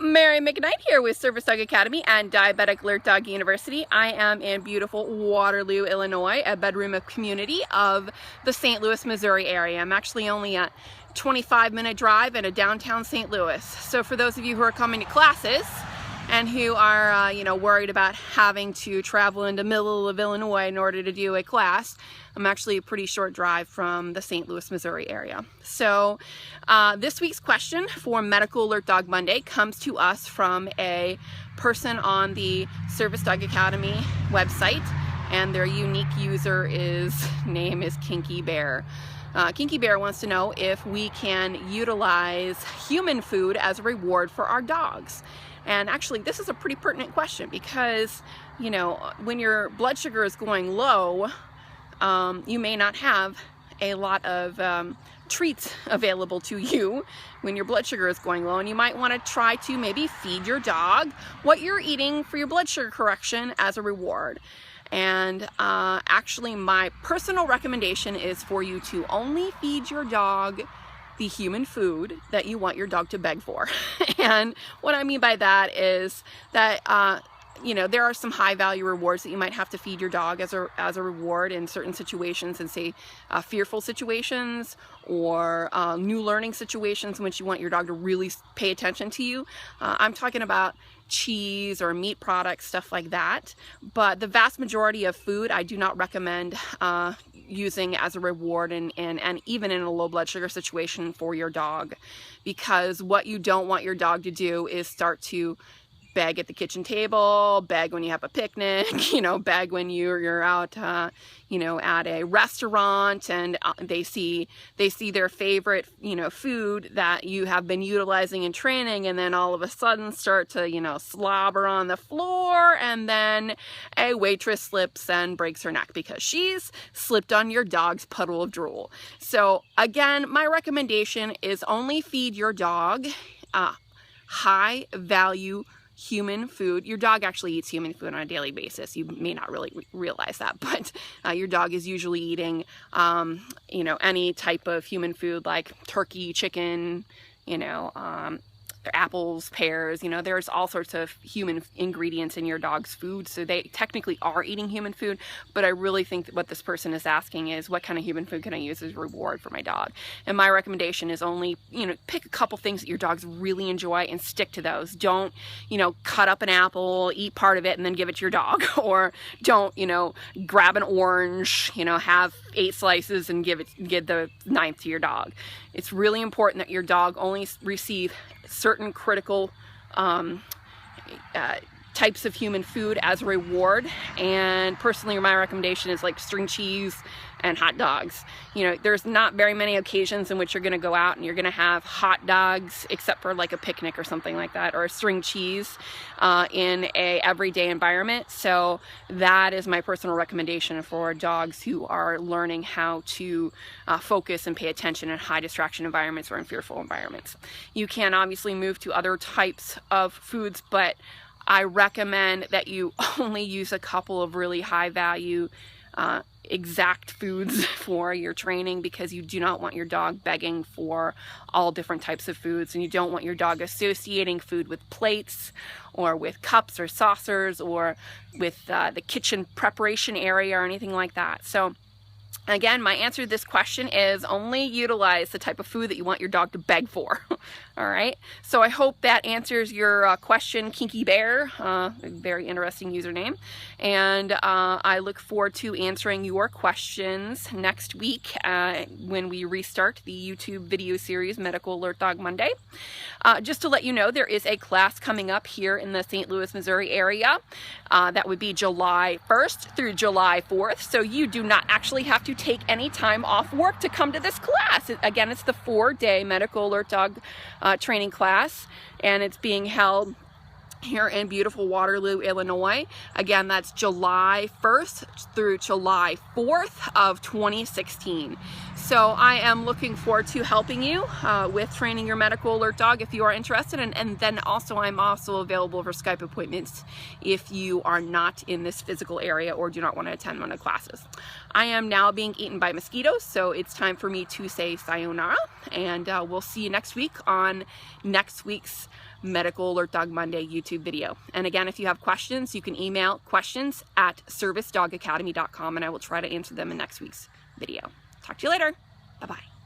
Mary McKnight here with Service Dog Academy and Diabetic Alert Dog University. I am in beautiful Waterloo, Illinois, a bedroom community of the St. Louis, Missouri area. I'm actually only a 25-minute drive into downtown St. Louis. So for those of you who are coming to classes and who are worried about having to travel into the middle of Illinois in order to do a class, I'm actually a pretty short drive from the St. Louis, Missouri area. So this week's question for Medical Alert Dog Monday comes to us from a person on the Service Dog Academy website, and their unique name is Kinky Bear. Kinky Bear wants to know if we can utilize human food as a reward for our dogs. And actually, this is a pretty pertinent question because, when your blood sugar is going low, you may not have a lot of treats available to you when your blood sugar is going low, and you might want to try to maybe feed your dog what you're eating for your blood sugar correction as a reward. And actually, my personal recommendation is for you to only feed your dog the human food that you want your dog to beg for. And what I mean by that is that there are some high value rewards that you might have to feed your dog as a reward in certain situations, and say fearful situations or new learning situations in which you want your dog to really pay attention to you. I'm talking about cheese or meat products, stuff like that. But the vast majority of food I do not recommend using as a reward and even in a low blood sugar situation for your dog, because what you don't want your dog to do is start to beg at the kitchen table, beg when you have a picnic, beg when you're out, at a restaurant, and they see their favorite, food that you have been utilizing in training, and then all of a sudden start to, slobber on the floor, and then a waitress slips and breaks her neck because she's slipped on your dog's puddle of drool. So again, my recommendation is only feed your dog high value human food. Your dog actually eats human food on a daily basis. You may not really realize that, but your dog is usually eating, any type of human food like turkey, chicken, apples, pears, there's all sorts of human ingredients in your dog's food. So they technically are eating human food, but I really think that what this person is asking is, what kind of human food can I use as a reward for my dog? And my recommendation is only, pick a couple things that your dogs really enjoy and stick to those. Don't, cut up an apple, eat part of it, and then give it to your dog. Or don't, grab an orange, have 8 slices and give the 9th to your dog. It's really important that your dog only receive certain critical types of human food as a reward. And personally, my recommendation is like string cheese and hot dogs. There's not very many occasions in which you're going to go out and you're going to have hot dogs, except for like a picnic or something like that, or a string cheese in a everyday environment. So that is my personal recommendation for dogs who are learning how to focus and pay attention in high distraction environments or in fearful environments. You can obviously move to other types of foods, but I recommend that you only use a couple of really high value exact foods for your training, because you do not want your dog begging for all different types of foods, and you don't want your dog associating food with plates or with cups or saucers or with the kitchen preparation area or anything like that. So again, my answer to this question is only utilize the type of food that you want your dog to beg for. All right. So I hope that answers your question, Kinky Bear. A very interesting username. And I look forward to answering your questions next week when we restart the YouTube video series, Medical Alert Dog Monday. Just to let you know, there is a class coming up here in the St. Louis, Missouri area. That would be July 1st through July 4th. So you do not actually have to take any time off work to come to this class. Again, it's the 4-day Medical Alert Dog training class, and it's being held here in beautiful Waterloo, Illinois. Again, that's July 1st through July 4th of 2016. So I am looking forward to helping you with training your medical alert dog if you are interested. And then also I'm also available for Skype appointments if you are not in this physical area or do not want to attend one of the classes. I am now being eaten by mosquitoes, so it's time for me to say sayonara. And we'll see you next week on next week's Medical Alert Dog Monday YouTube video. And again, if you have questions, you can email questions@servicedogacademy.com and I will try to answer them in next week's video. Talk to you later. Bye-bye.